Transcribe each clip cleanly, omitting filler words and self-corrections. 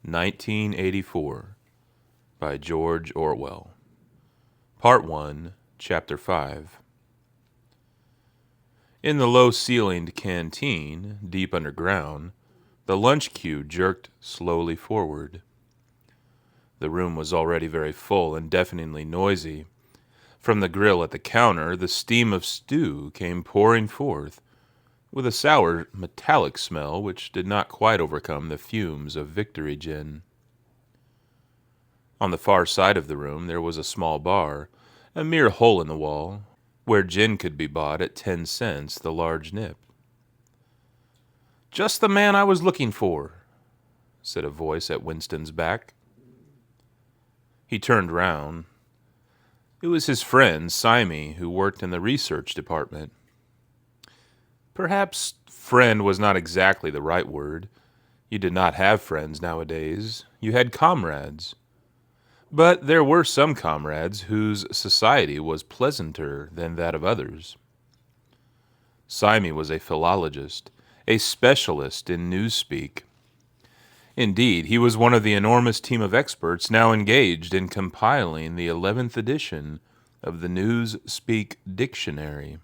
1984 by George Orwell. Part 1, Chapter 5. In the low-ceilinged canteen, deep underground, the lunch queue jerked slowly forward. The room was already very full and deafeningly noisy. From the grill at the counter, the steam of stew came pouring forth, with a sour, metallic smell which did not quite overcome the fumes of Victory Gin. On the far side of the room there was a small bar, a mere hole in the wall, where gin could be bought at 10 cents the large nip. "Just the man I was looking for," said a voice at Winston's back. He turned round. It was his friend, Syme, who worked in the research department. Perhaps friend was not exactly the right word. You did not have friends nowadays. You had comrades. But there were some comrades whose society was pleasanter than that of others. Syme was a philologist, a specialist in Newspeak. Indeed, he was one of the enormous team of experts now engaged in compiling the 11th edition of the Newspeak dictionary.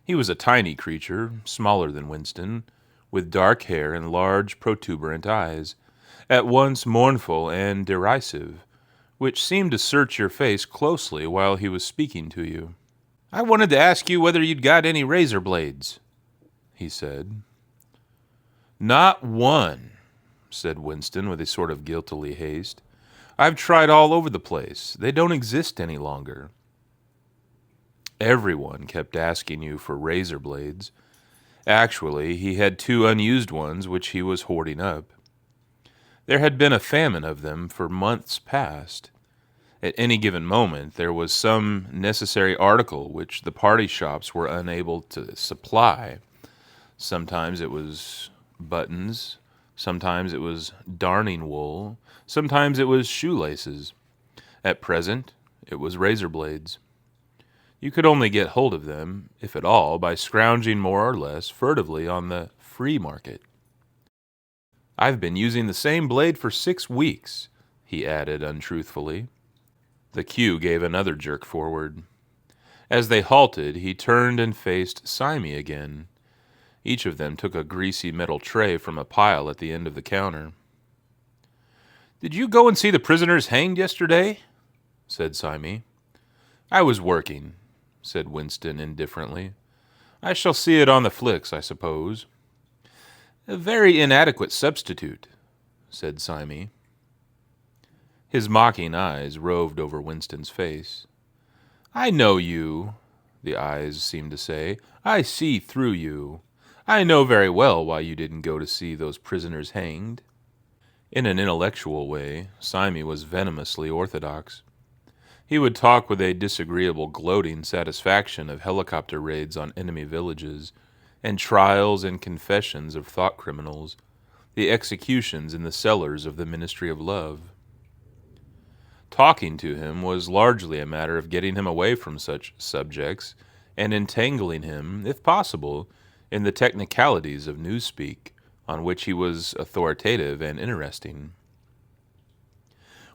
He was a tiny creature, smaller than Winston, with dark hair and large protuberant eyes, at once mournful and derisive, which seemed to search your face closely while he was speaking to you. "I wanted to ask you whether you'd got any razor blades," he said. "Not one," said Winston with a sort of guiltily haste. "I've tried all over the place. They don't exist any longer." Everyone kept asking you for razor blades. Actually, he had 2 unused ones which he was hoarding up. There had been a famine of them for months past. At any given moment, there was some necessary article which the party shops were unable to supply. Sometimes it was buttons, sometimes it was darning wool, sometimes it was shoelaces. At present, it was razor blades. You could only get hold of them, if at all, by scrounging more or less furtively on the free market. "I've been using the same blade for 6 weeks, he added untruthfully. The queue gave another jerk forward. As they halted, he turned and faced Syme again. Each of them took a greasy metal tray from a pile at the end of the counter. "Did you go and see the prisoners hanged yesterday?" said Syme. "I was working," said Winston indifferently. "I shall see it on the flicks, I suppose." "A very inadequate substitute," said Syme. His mocking eyes roved over Winston's face. "I know you," the eyes seemed to say. "I see through you. I know very well why you didn't go to see those prisoners hanged." In an intellectual way, Syme was venomously orthodox. He would talk with a disagreeable gloating satisfaction of helicopter raids on enemy villages, and trials and confessions of thought criminals, the executions in the cellars of the Ministry of Love. Talking to him was largely a matter of getting him away from such subjects and entangling him, if possible, in the technicalities of Newspeak, on which he was authoritative and interesting.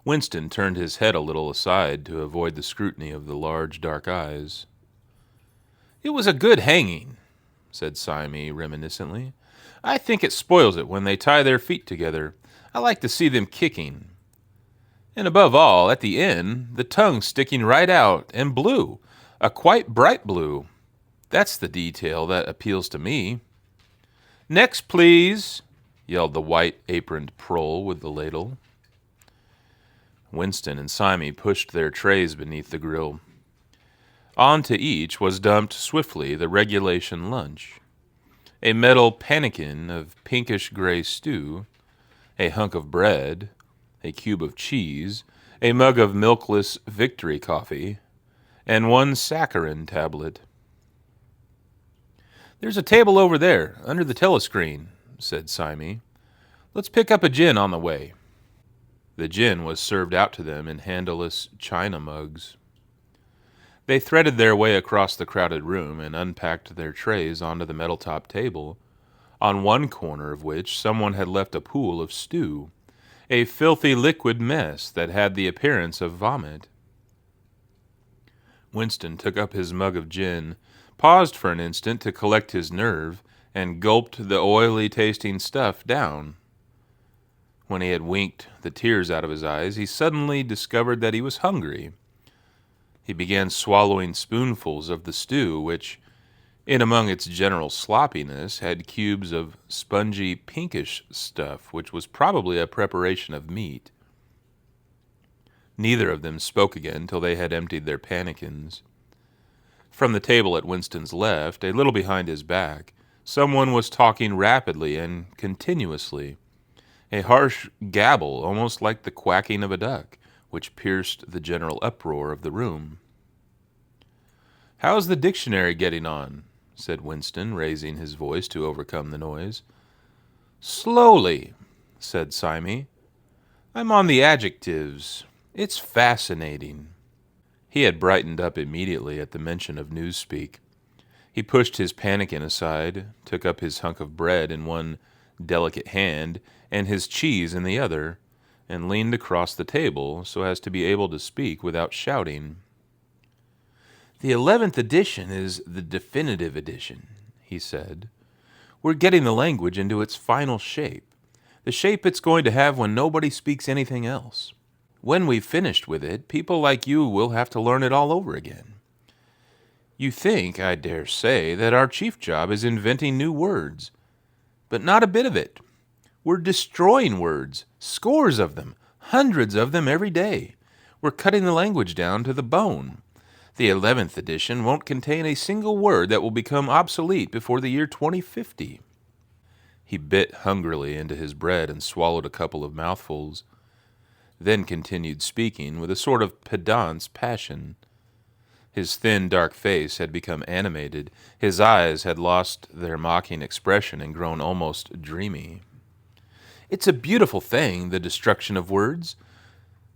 Winston turned his head a little aside to avoid the scrutiny of the large dark eyes. "It was a good hanging," said Syme reminiscently. "I think it spoils it when they tie their feet together. I like to see them kicking. And above all, at the end, the tongue sticking right out, and blue, a quite bright blue. That's the detail that appeals to me." "Next, please," yelled the white-aproned prole with the ladle. Winston and Syme pushed their trays beneath the grill. Onto each was dumped swiftly the regulation lunch. A metal pannikin of pinkish-gray stew, a hunk of bread, a cube of cheese, a mug of milkless Victory coffee, and 1 saccharin tablet. "There's a table over there, under the telescreen," said Syme. "Let's pick up a gin on the way." The gin was served out to them in handleless china mugs. They threaded their way across the crowded room and unpacked their trays onto the metal-top table, on one corner of which someone had left a pool of stew, a filthy liquid mess that had the appearance of vomit. Winston took up his mug of gin, paused for an instant to collect his nerve, and gulped the oily-tasting stuff down. When he had winked the tears out of his eyes, he suddenly discovered that he was hungry. He began swallowing spoonfuls of the stew, which, in among its general sloppiness, had cubes of spongy, pinkish stuff, which was probably a preparation of meat. Neither of them spoke again till they had emptied their pannikins. From the table at Winston's left, a little behind his back, someone was talking rapidly and continuously, a harsh gabble almost like the quacking of a duck, which pierced the general uproar of the room. "How's the dictionary getting on?" said Winston, raising his voice to overcome the noise. "Slowly," said Syme. "I'm on the adjectives. It's fascinating." He had brightened up immediately at the mention of Newspeak. He pushed his pannikin aside, took up his hunk of bread in one delicate hand and his cheese in the other, and leaned across the table so as to be able to speak without shouting. "The 11th edition is the definitive edition," he said. "We're getting the language into its final shape, the shape it's going to have when nobody speaks anything else. When we've finished with it, people like you will have to learn it all over again. You think, I dare say, that our chief job is inventing new words, but not a bit of it. We're destroying words, scores of them, hundreds of them every day. We're cutting the language down to the bone. The 11th edition won't contain a single word that will become obsolete before the year 2050. He bit hungrily into his bread and swallowed a couple of mouthfuls, then continued speaking with a sort of pedant's passion. His thin, dark face had become animated. His eyes had lost their mocking expression and grown almost dreamy. "It's a beautiful thing, the destruction of words.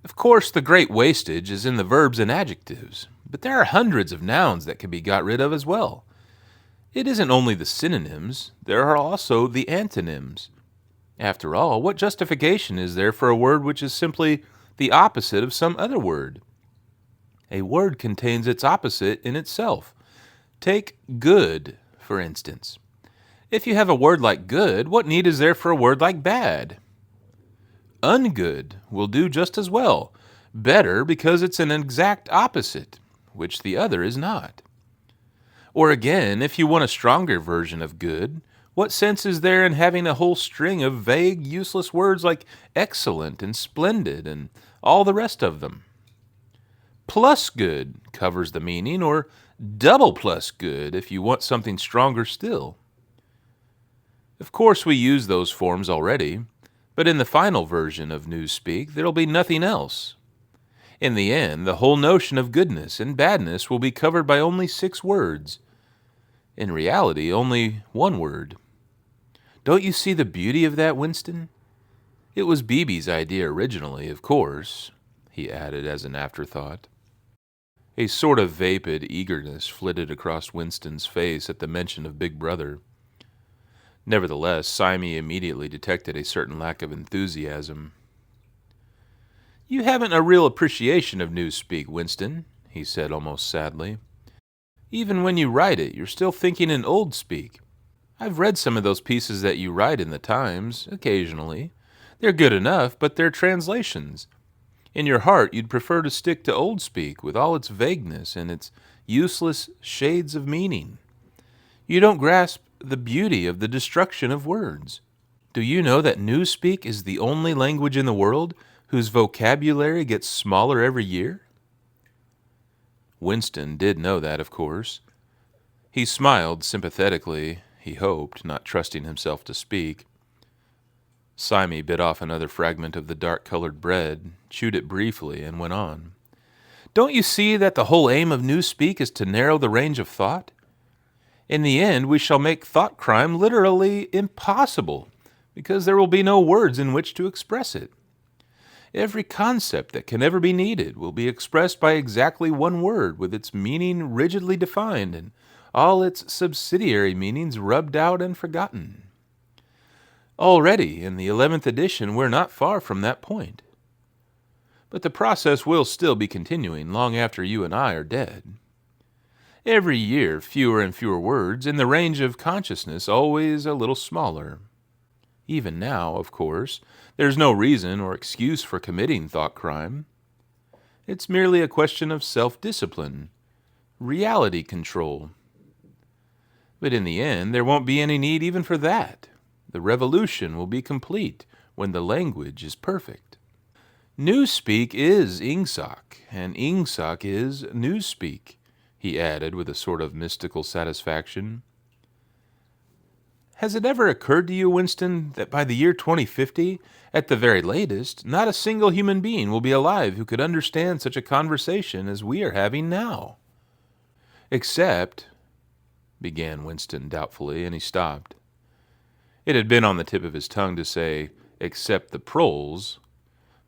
Of course, the great wastage is in the verbs and adjectives, but there are hundreds of nouns that can be got rid of as well. It isn't only the synonyms, there are also the antonyms. After all, what justification is there for a word which is simply the opposite of some other word? A word contains its opposite in itself. Take good, for instance. If you have a word like good, what need is there for a word like bad? Ungood will do just as well, better because it's an exact opposite, which the other is not. Or again, if you want a stronger version of good, what sense is there in having a whole string of vague, useless words like excellent and splendid and all the rest of them? Plus good covers the meaning, or double plus good if you want something stronger still. Of course, we use those forms already, but in the final version of Newspeak, there'll be nothing else. In the end, the whole notion of goodness and badness will be covered by only 6 words. In reality, only 1 word. Don't you see the beauty of that, Winston? It was Beebe's idea originally, of course," he added as an afterthought. A sort of vapid eagerness flitted across Winston's face at the mention of Big Brother. Nevertheless, Syme immediately detected a certain lack of enthusiasm. "You haven't a real appreciation of Newspeak, Winston," he said almost sadly. "Even when you write it, you're still thinking in old speak. I've read some of those pieces that you write in the Times, occasionally. They're good enough, but they're translations. In your heart, you'd prefer to stick to old speak with all its vagueness and its useless shades of meaning. You don't grasp the beauty of the destruction of words. Do you know that Newspeak is the only language in the world whose vocabulary gets smaller every year?" Winston did know that, of course. He smiled sympathetically, he hoped, not trusting himself to speak. Syme bit off another fragment of the dark-colored bread, chewed it briefly, and went on. "Don't you see that the whole aim of Newspeak is to narrow the range of thought? In the end, we shall make Thoughtcrime literally impossible, because there will be no words in which to express it. Every concept that can ever be needed will be expressed by exactly 1 word, with its meaning rigidly defined and all its subsidiary meanings rubbed out and forgotten. Already, in the 11th edition, we're not far from that point. But the process will still be continuing long after you and I are dead. Every year, fewer and fewer words, and the range of consciousness always a little smaller. Even now, of course, there's no reason or excuse for committing thought crime. It's merely a question of self-discipline, reality control. But in the end, there won't be any need even for that. The revolution will be complete when the language is perfect. Newspeak is Ingsoc, and Ingsoc is Newspeak, he added with a sort of mystical satisfaction. Has it ever occurred to you, Winston, that by the year 2050, at the very latest, not a single human being will be alive who could understand such a conversation as we are having now? Except, began Winston doubtfully, and he stopped. It had been on the tip of his tongue to say, except the proles,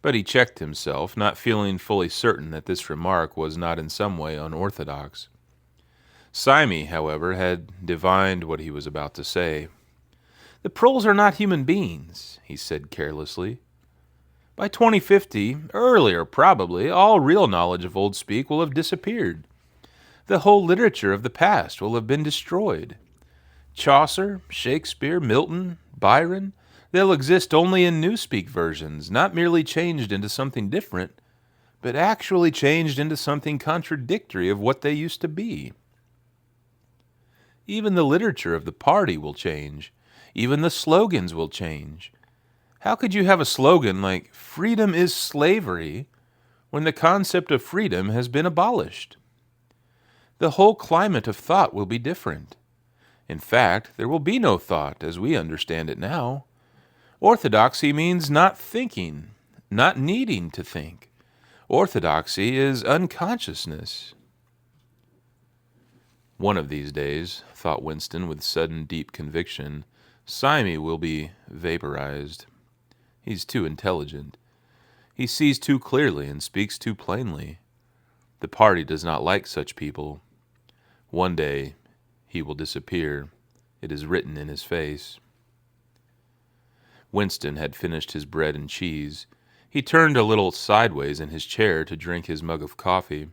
but he checked himself, not feeling fully certain that this remark was not in some way unorthodox. Syme, however, had divined what he was about to say. The proles are not human beings, he said carelessly. By 2050, earlier probably, all real knowledge of Old Speak will have disappeared. The whole literature of the past will have been destroyed. Chaucer, Shakespeare, Milton, Byron, they'll exist only in Newspeak versions, not merely changed into something different, but actually changed into something contradictory of what they used to be. Even the literature of the party will change. Even the slogans will change. How could you have a slogan like, "Freedom is slavery," when the concept of freedom has been abolished? The whole climate of thought will be different. In fact, there will be no thought as we understand it now. Orthodoxy means not thinking, not needing to think. Orthodoxy is unconsciousness. One of these days, thought Winston with sudden deep conviction, Syme will be vaporized. He's too intelligent. He sees too clearly and speaks too plainly. The party does not like such people. One day, he will disappear. It is written in his face. Winston had finished his bread and cheese. He turned a little sideways in his chair to drink his mug of coffee.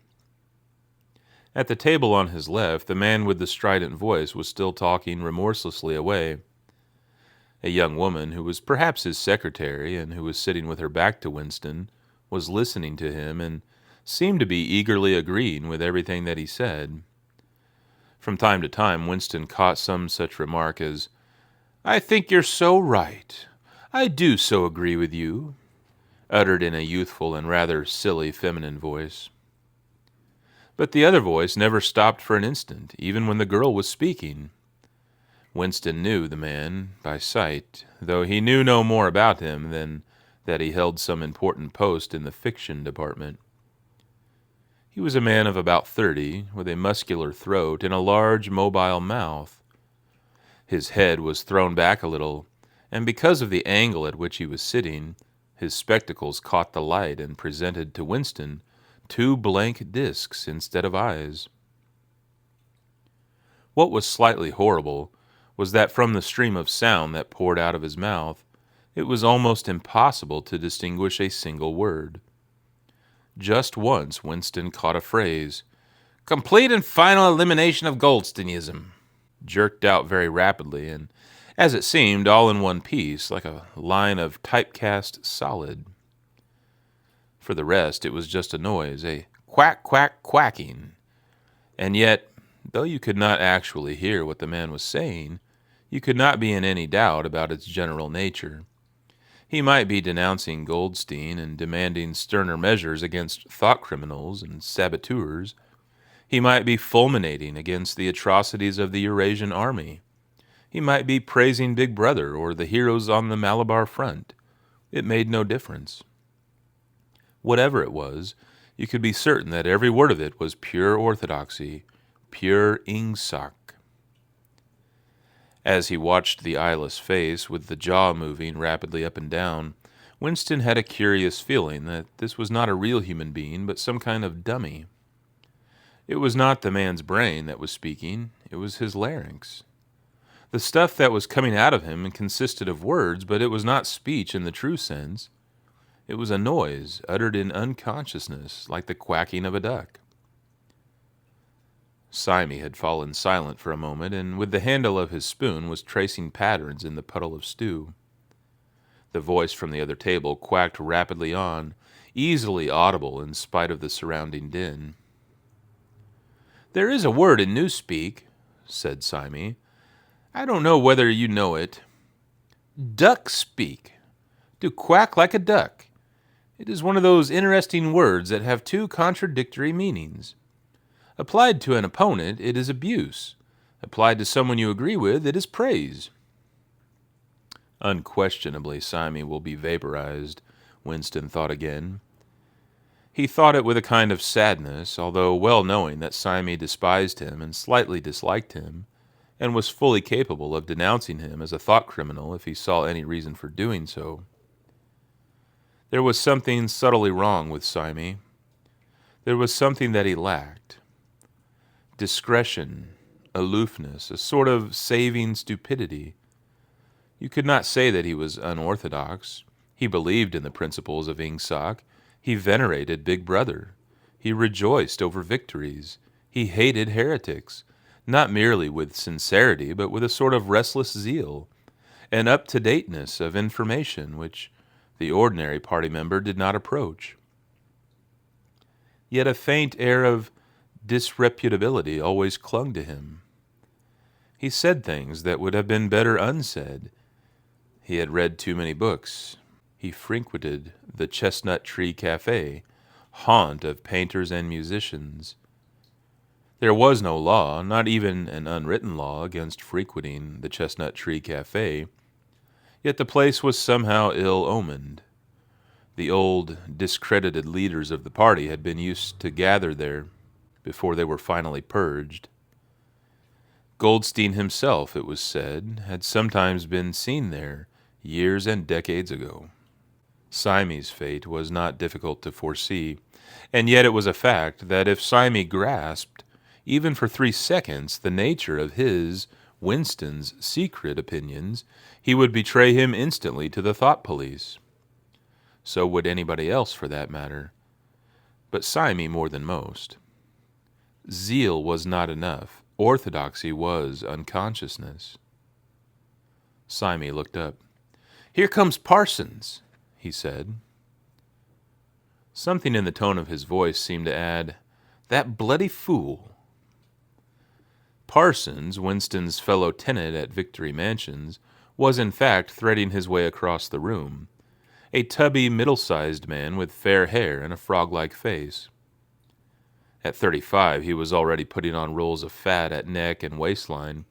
At the table on his left, the man with the strident voice was still talking remorselessly away. A young woman, who was perhaps his secretary and who was sitting with her back to Winston, was listening to him and seemed to be eagerly agreeing with everything that he said. From time to time, Winston caught some such remark as, "I think you're so right. I do so agree with you," uttered in a youthful and rather silly feminine voice. But the other voice never stopped for an instant, even when the girl was speaking. Winston knew the man by sight, though he knew no more about him than that he held some important post in the fiction department. He was a man of about 30, with a muscular throat and a large, mobile mouth. His head was thrown back a little, and because of the angle at which he was sitting, his spectacles caught the light and presented to Winston 2 blank discs instead of eyes. What was slightly horrible was that from the stream of sound that poured out of his mouth, it was almost impossible to distinguish a single word. Just once Winston caught a phrase, "complete and final elimination of Goldsteinism," jerked out very rapidly, and, as it seemed, all in one piece, like a line of typecast solid. For the rest, it was just a noise, a quack, quack, quacking. And yet, though you could not actually hear what the man was saying, you could not be in any doubt about its general nature. He might be denouncing Goldstein and demanding sterner measures against thought criminals and saboteurs. He might be fulminating against the atrocities of the Eurasian army. He might be praising Big Brother or the heroes on the Malabar front. It made no difference. Whatever it was, you could be certain that every word of it was pure orthodoxy, pure Ingsoc. As he watched the eyeless face, with the jaw moving rapidly up and down, Winston had a curious feeling that this was not a real human being, but some kind of dummy. It was not the man's brain that was speaking, it was his larynx. The stuff that was coming out of him consisted of words, but it was not speech in the true sense. It was a noise uttered in unconsciousness, like the quacking of a duck. Syme had fallen silent for a moment, and with the handle of his spoon was tracing patterns in the puddle of stew. The voice from the other table quacked rapidly on, easily audible in spite of the surrounding din. "There is a word in Newspeak," said Syme. "I don't know whether you know it. Duckspeak. To quack like a duck. It is one of those interesting words that have two contradictory meanings. Applied to an opponent, it is abuse. Applied to someone you agree with, it is praise." Unquestionably, Syme will be vaporized, Winston thought again. He thought it with a kind of sadness, although well knowing that Syme despised him and slightly disliked him, and was fully capable of denouncing him as a thought criminal if he saw any reason for doing so. There was something subtly wrong with Syme. There was something that he lacked. Discretion, aloofness, a sort of saving stupidity. You could not say that he was unorthodox. He believed in the principles of Ingsoc. He venerated Big Brother. He rejoiced over victories. He hated heretics, not merely with sincerity, but with a sort of restless zeal, an up-to-dateness of information which the ordinary party member did not approach. Yet a faint air of disreputability always clung to him. He said things that would have been better unsaid. He had read too many books. He frequented the Chestnut Tree Cafe, haunt of painters and musicians. There was no law, not even an unwritten law, against frequenting the Chestnut Tree Cafe, yet the place was somehow ill-omened. The old, discredited leaders of the party had been used to gather there before they were finally purged. Goldstein himself, it was said, had sometimes been seen there years and decades ago. Syme's fate was not difficult to foresee, and yet it was a fact that if Syme grasped, even for 3 seconds, the nature of his, Winston's, secret opinions, he would betray him instantly to the thought police. So would anybody else, for that matter. But Syme more than most. Zeal was not enough. Orthodoxy was unconsciousness. Syme looked up. "Here comes Parsons," he said. Something in the tone of his voice seemed to add, "That bloody fool." Parsons, Winston's fellow tenant at Victory Mansions, was in fact threading his way across the room, a tubby, middle-sized man with fair hair and a frog-like face. At 35, he was already putting on rolls of fat at neck and waistline,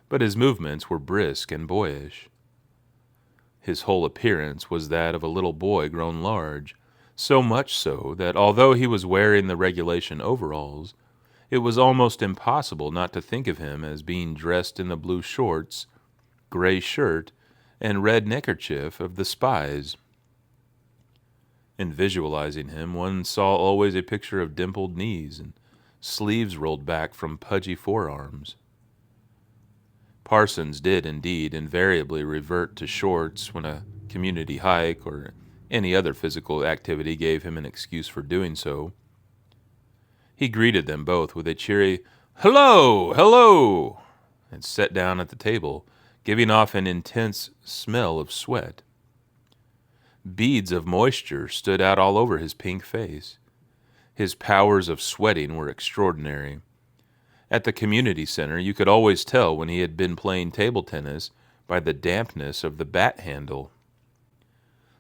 but his movements were brisk and boyish. His whole appearance was that of a little boy grown large, so much so that although he was wearing the regulation overalls, it was almost impossible not to think of him as being dressed in the blue shorts, gray shirt, and red neckerchief of the spies. In visualizing him, one saw always a picture of dimpled knees and sleeves rolled back from pudgy forearms. Parsons did indeed invariably revert to shorts when a community hike or any other physical activity gave him an excuse for doing so. He greeted them both with a cheery, "Hello, hello," and sat down at the table, giving off an intense smell of sweat. Beads of moisture stood out all over his pink face. His powers of sweating were extraordinary. At the community center, you could always tell when he had been playing table tennis by the dampness of the bat handle.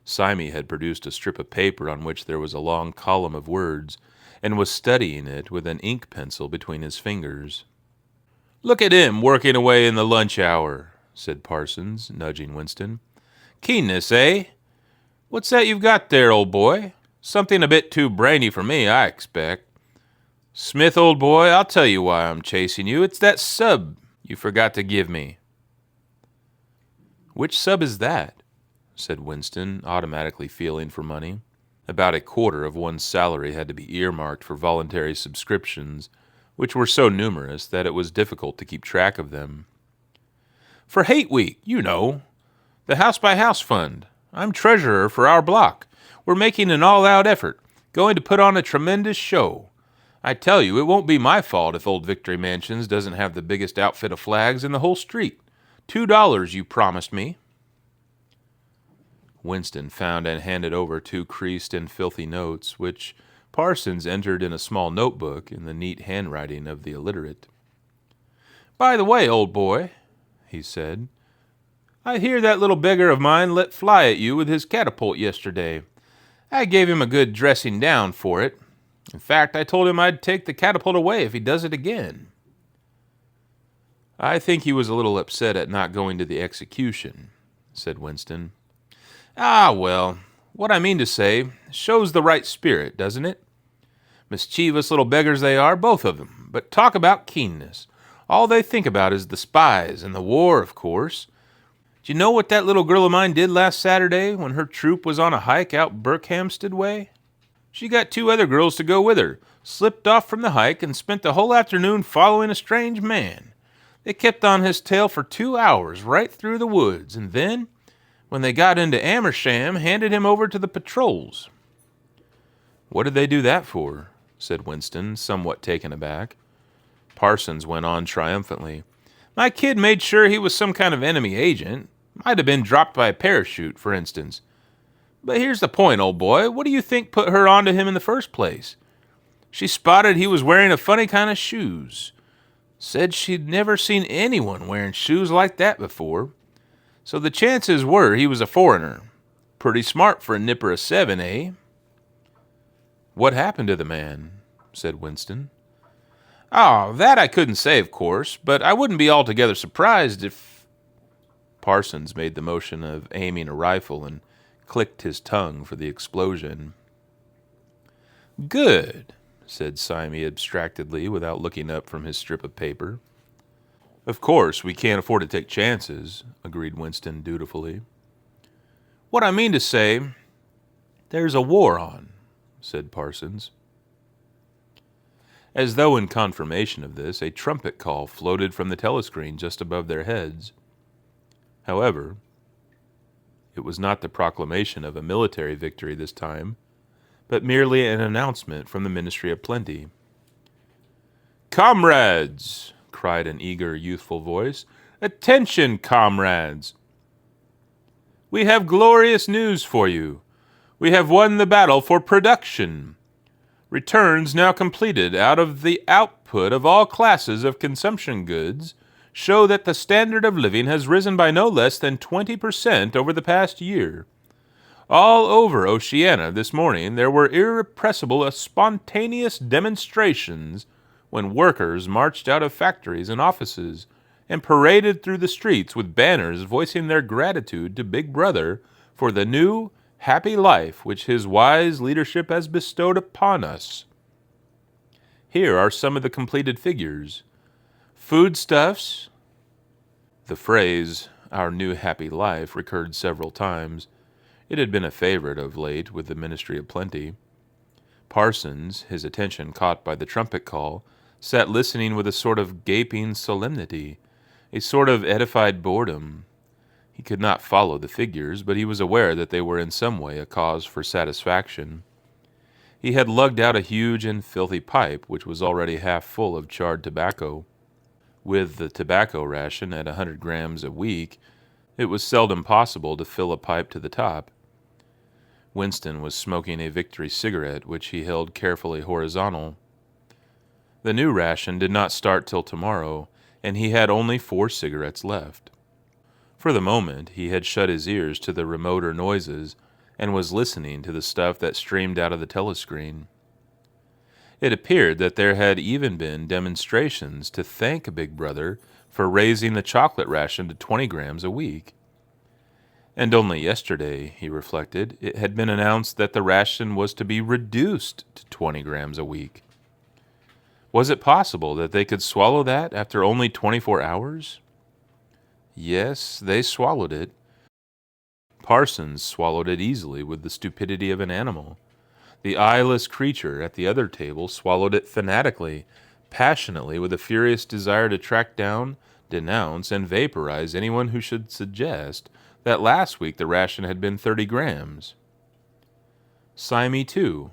Syme had produced a strip of paper on which there was a long column of words, and was studying it with an ink pencil between his fingers. "Look at him working away in the lunch hour," said Parsons, nudging Winston. "Keenness, eh? What's that you've got there, old boy? Something a bit too brainy for me, I expect. Smith, old boy, I'll tell you why I'm chasing you. It's that sub you forgot to give me." "Which sub is that?" said Winston, automatically feeling for money. About a quarter of one's salary had to be earmarked for voluntary subscriptions, which were so numerous that it was difficult to keep track of them. For Hate Week, you know. The House by House Fund. I'm treasurer for our block. We're making an all-out effort, going to put on a tremendous show. I tell you, it won't be my fault if Old Victory Mansions doesn't have the biggest outfit of flags in the whole street. $2 you promised me. Winston found and handed over 2 creased and filthy notes, which Parsons entered in a small notebook in the neat handwriting of the illiterate. By the way, old boy, he said, I hear that little beggar of mine let fly at you with his catapult yesterday. I gave him a good dressing down for it. In fact, I told him I'd take the catapult away if he does it again. I think he was a little upset at not going to the execution, said Winston. Ah, well, what I mean to say shows the right spirit, doesn't it? Mischievous little beggars they are, both of them, but talk about keenness. All they think about is the spies and the war, of course. Do you know what that little girl of mine did last Saturday when her troop was on a hike out Berkhamsted way? She got 2 other girls to go with her, slipped off from the hike, and spent the whole afternoon following a strange man. They kept on his tail for 2 hours, right through the woods, and then, when they got into Amersham, handed him over to the patrols. What did they do that for? Said Winston, somewhat taken aback. Parsons went on triumphantly. My kid made sure he was some kind of enemy agent. Might have been dropped by a parachute, for instance. But here's the point, old boy. What do you think put her onto him in the first place? She spotted he was wearing a funny kind of shoes. Said she'd never seen anyone wearing shoes like that before. So the chances were he was a foreigner. Pretty smart for a nipper of 7, eh? What happened to the man? Said Winston. Oh, that I couldn't say, of course, but I wouldn't be altogether surprised if... Parsons made the motion of aiming a rifle and clicked his tongue for the explosion. Good, said Syme abstractedly without looking up from his strip of paper. Of course, we can't afford to take chances, agreed Winston dutifully. What I mean to say, there's a war on, said Parsons. As though in confirmation of this, a trumpet call floated from the telescreen just above their heads. However, it was not the proclamation of a military victory this time, but merely an announcement from the Ministry of Plenty. Comrades! Cried an eager, youthful voice. Attention, comrades! We have glorious news for you. We have won the battle for production. Returns now completed out of the output of all classes of consumption goods show that the standard of living has risen by no less than 20% over the past year. All over Oceania this morning there were irrepressible, spontaneous demonstrations when workers marched out of factories and offices and paraded through the streets with banners voicing their gratitude to Big Brother for the new, happy life which his wise leadership has bestowed upon us. Here are some of the completed figures. Foodstuffs. The phrase, our new happy life, recurred several times. It had been a favorite of late with the Ministry of Plenty. Parsons, his attention caught by the trumpet call, sat listening with a sort of gaping solemnity, a sort of edified boredom. He could not follow the figures, but he was aware that they were in some way a cause for satisfaction. He had lugged out a huge and filthy pipe, which was already half full of charred tobacco. With the tobacco ration at 100 grams a week, it was seldom possible to fill a pipe to the top. Winston was smoking a Victory cigarette, which he held carefully horizontal. The new ration did not start till tomorrow, and he had only 4 cigarettes left. For the moment, he had shut his ears to the remoter noises and was listening to the stuff that streamed out of the telescreen. It appeared that there had even been demonstrations to thank Big Brother for raising the chocolate ration to 20 grams a week. And only yesterday, he reflected, it had been announced that the ration was to be reduced to 20 grams a week. Was it possible that they could swallow that after only 24 hours? Yes, they swallowed it. Parsons swallowed it easily with the stupidity of an animal. The eyeless creature at the other table swallowed it fanatically, passionately, with a furious desire to track down, denounce, and vaporize anyone who should suggest that last week the ration had been 30 grams. Syme, too.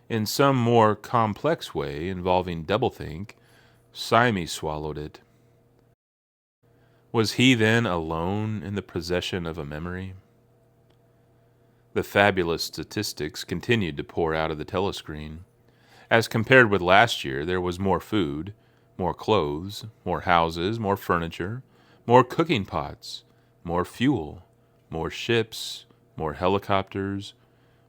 In some more complex way involving doublethink, Syme swallowed it. Was he then alone in the possession of a memory? The fabulous statistics continued to pour out of the telescreen. As compared with last year, there was more food, more clothes, more houses, more furniture, more cooking pots, more fuel, more ships, more helicopters,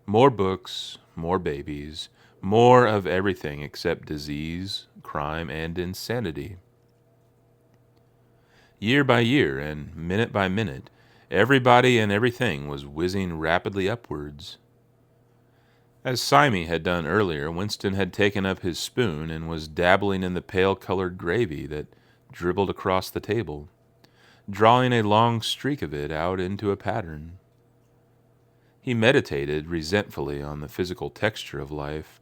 more books, more babies, more of everything except disease, crime, and insanity. Year by year and minute by minute, everybody and everything was whizzing rapidly upwards. As Syme had done earlier, Winston had taken up his spoon and was dabbling in the pale-colored gravy that dribbled across the table, drawing a long streak of it out into a pattern. He meditated resentfully on the physical texture of life.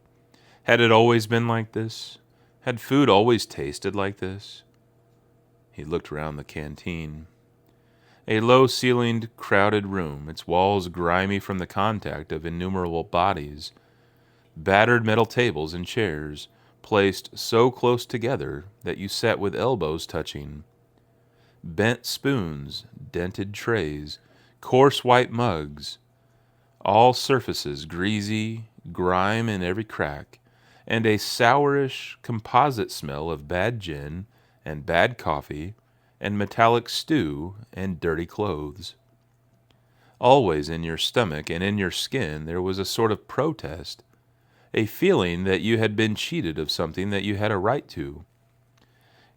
Had it always been like this? Had food always tasted like this? He looked around the canteen. A low-ceilinged, crowded room, its walls grimy from the contact of innumerable bodies. Battered metal tables and chairs, placed so close together that you sat with elbows touching. Bent spoons, dented trays, coarse white mugs. All surfaces greasy, grime in every crack, and a sourish composite smell of bad gin and bad coffee and metallic stew and dirty clothes. Always in your stomach and in your skin there was a sort of protest, a feeling that you had been cheated of something that you had a right to.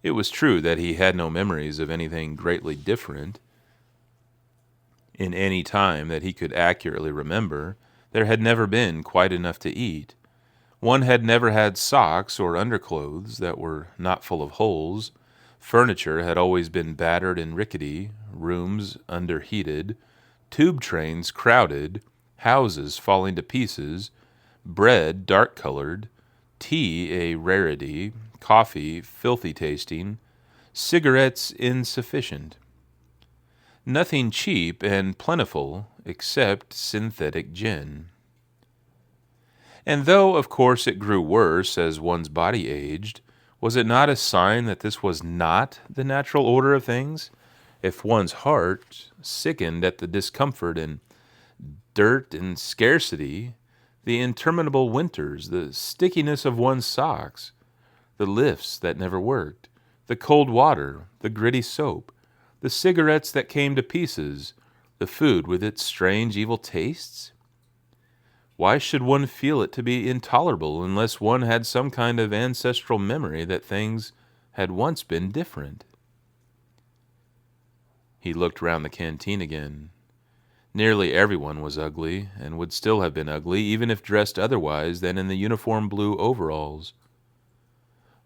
It was true that he had no memories of anything greatly different. In any time that he could accurately remember, there had never been quite enough to eat. One had never had socks or underclothes that were not full of holes. Furniture had always been battered and rickety, rooms underheated, tube trains crowded, houses falling to pieces, bread dark-colored, tea a rarity, coffee filthy tasting, cigarettes insufficient. Nothing cheap and plentiful except synthetic gin. And though, of course, it grew worse as one's body aged, was it not a sign that this was not the natural order of things? If one's heart sickened at the discomfort and dirt and scarcity, the interminable winters, the stickiness of one's socks, the lifts that never worked, the cold water, the gritty soap, the cigarettes that came to pieces, the food with its strange evil tastes? Why should one feel it to be intolerable unless one had some kind of ancestral memory that things had once been different? He looked round the canteen again. Nearly everyone was ugly, and would still have been ugly even if dressed otherwise than in the uniform blue overalls.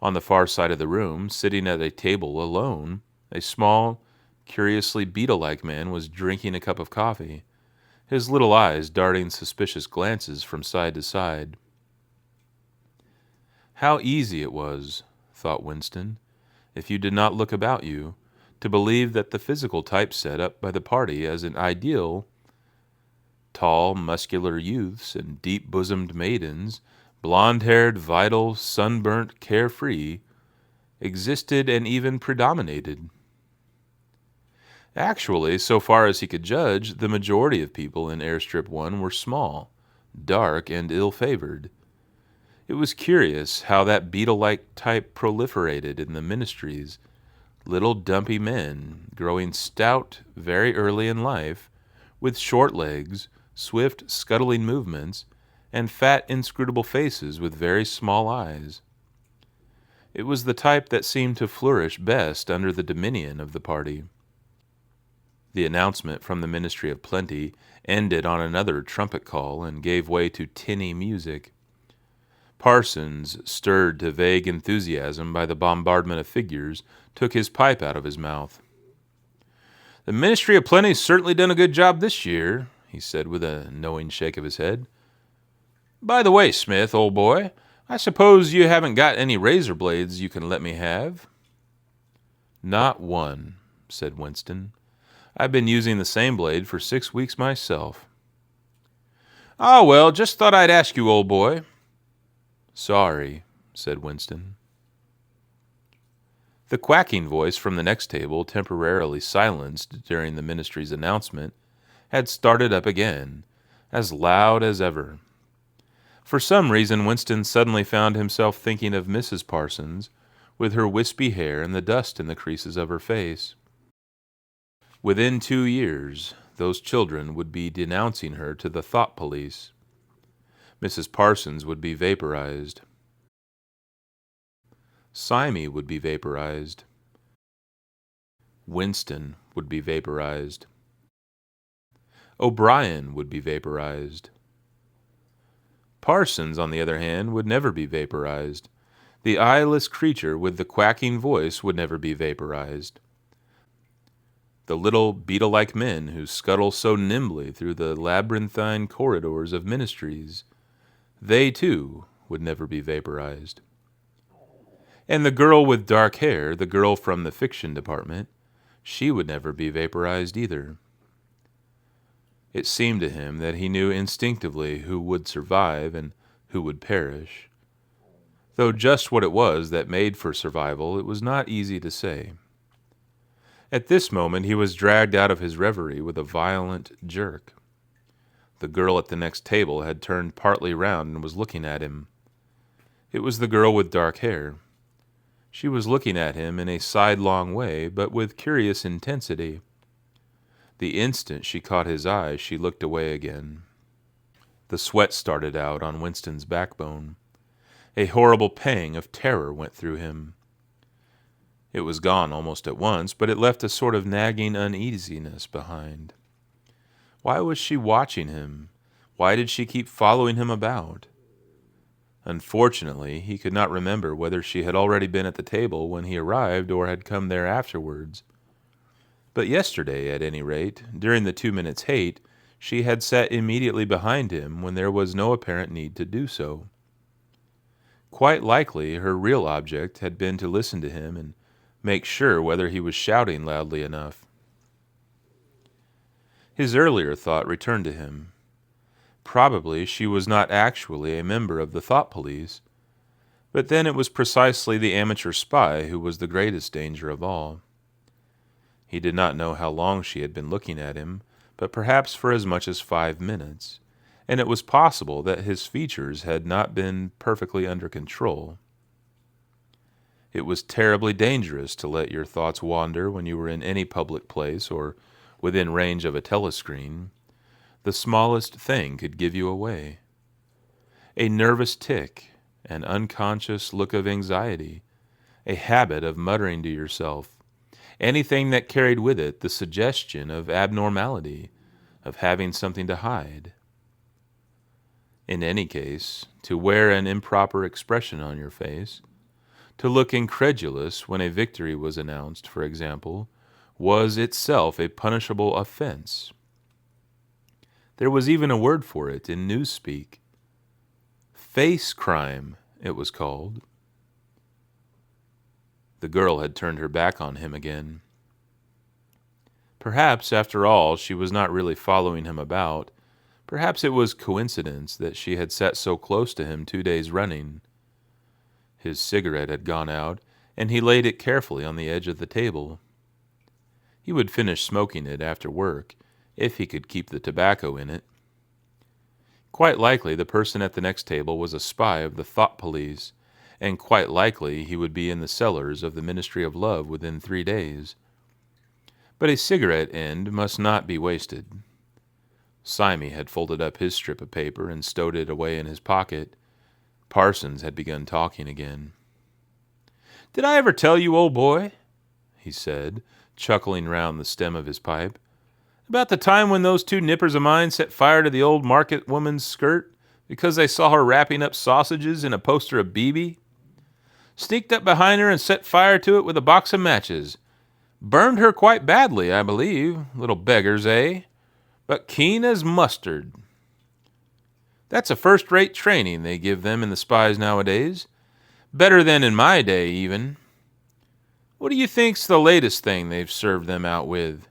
On the far side of the room, sitting at a table alone, a small, curiously beetle-like man was drinking a cup of coffee, his little eyes darting suspicious glances from side to side. How easy it was, thought Winston, if you did not look about you, to believe that the physical type set up by the party as an ideal, tall, muscular youths and deep-bosomed maidens, blonde-haired, vital, sunburnt, carefree, existed and even predominated. Actually, so far as he could judge, the majority of people in Airstrip 1 were small, dark, and ill-favored. It was curious how that beetle-like type proliferated in the ministries, little dumpy men, growing stout very early in life, with short legs, swift, scuttling movements, and fat, inscrutable faces with very small eyes. It was the type that seemed to flourish best under the dominion of the party. The announcement from the Ministry of Plenty ended on another trumpet call and gave way to tinny music. Parsons, stirred to vague enthusiasm by the bombardment of figures, took his pipe out of his mouth. "The Ministry of Plenty's certainly done a good job this year," he said with a knowing shake of his head. "By the way, Smith, old boy, I suppose you haven't got any razor blades you can let me have?" "Not one," said Winston. "I've been using the same blade for 6 weeks myself." "Ah, well, just thought I'd ask you, old boy." "Sorry," said Winston. The quacking voice from the next table, temporarily silenced during the ministry's announcement, had started up again, as loud as ever. For some reason, Winston suddenly found himself thinking of Mrs. Parsons, with her wispy hair and the dust in the creases of her face. Within 2 years, those children would be denouncing her to the thought police. Mrs. Parsons would be vaporized. Syme would be vaporized. Winston would be vaporized. O'Brien would be vaporized. Parsons, on the other hand, would never be vaporized. The eyeless creature with the quacking voice would never be vaporized. The little beetle-like men who scuttle so nimbly through the labyrinthine corridors of ministries, they, too, would never be vaporized. And the girl with dark hair, the girl from the fiction department, she would never be vaporized either. It seemed to him that he knew instinctively who would survive and who would perish. Though just what it was that made for survival, it was not easy to say. At this moment he was dragged out of his reverie with a violent jerk. The girl at the next table had turned partly round and was looking at him. It was the girl with dark hair. She was looking at him in a sidelong way, but with curious intensity. The instant she caught his eye, she looked away again. The sweat started out on Winston's backbone. A horrible pang of terror went through him. It was gone almost at once, but it left a sort of nagging uneasiness behind. Why was she watching him? Why did she keep following him about? Unfortunately, he could not remember whether she had already been at the table when he arrived or had come there afterwards. But yesterday, at any rate, during the 2 minutes' hate, she had sat immediately behind him when there was no apparent need to do so. Quite likely her real object had been to listen to him and make sure whether he was shouting loudly enough. His earlier thought returned to him. Probably she was not actually a member of the thought police, but then it was precisely the amateur spy who was the greatest danger of all. He did not know how long she had been looking at him, but perhaps for as much as 5 minutes, and it was possible that his features had not been perfectly under control. It was terribly dangerous to let your thoughts wander when you were in any public place or within range of a telescreen. The smallest thing could give you away. A nervous tic, an unconscious look of anxiety, a habit of muttering to yourself, anything that carried with it the suggestion of abnormality, of having something to hide. In any case, to wear an improper expression on your face, to look incredulous when a victory was announced, for example, was itself a punishable offense. There was even a word for it in Newspeak. Facecrime, it was called. The girl had turned her back on him again. Perhaps, after all, she was not really following him about. Perhaps it was coincidence that she had sat so close to him 2 days running. His cigarette had gone out, and he laid it carefully on the edge of the table. He would finish smoking it after work, if he could keep the tobacco in it. Quite likely the person at the next table was a spy of the thought police, and quite likely he would be in the cellars of the Ministry of Love within 3 days. But a cigarette end must not be wasted. Syme had folded up his strip of paper and stowed it away in his pocket. Parsons had begun talking again. "Did I ever tell you, old boy," he said, chuckling round the stem of his pipe, "about the time when those 2 nippers of mine set fire to the old market woman's skirt because they saw her wrapping up sausages in a poster of BB? Sneaked up behind her and set fire to it with a box of matches. Burned her quite badly, I believe. Little beggars, eh? But keen as mustard. That's a first-rate training they give them in the spies nowadays. Better than in my day, even. What do you think's the latest thing they've served them out with?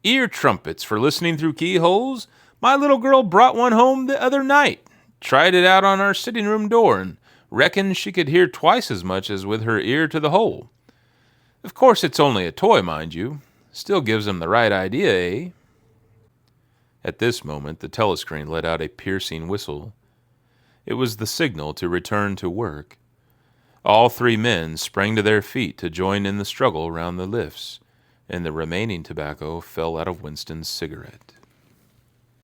Ear trumpets for listening through keyholes? My little girl brought one home the other night. Tried it out on our sitting room door and reckoned she could hear twice as much as with her ear to the hole. Of course it's only a toy, mind you. Still gives them the right idea, eh? At this moment, the telescreen let out a piercing whistle. It was the signal to return to work. All three men sprang to their feet to join in the struggle round the lifts, and the remaining tobacco fell out of Winston's cigarette.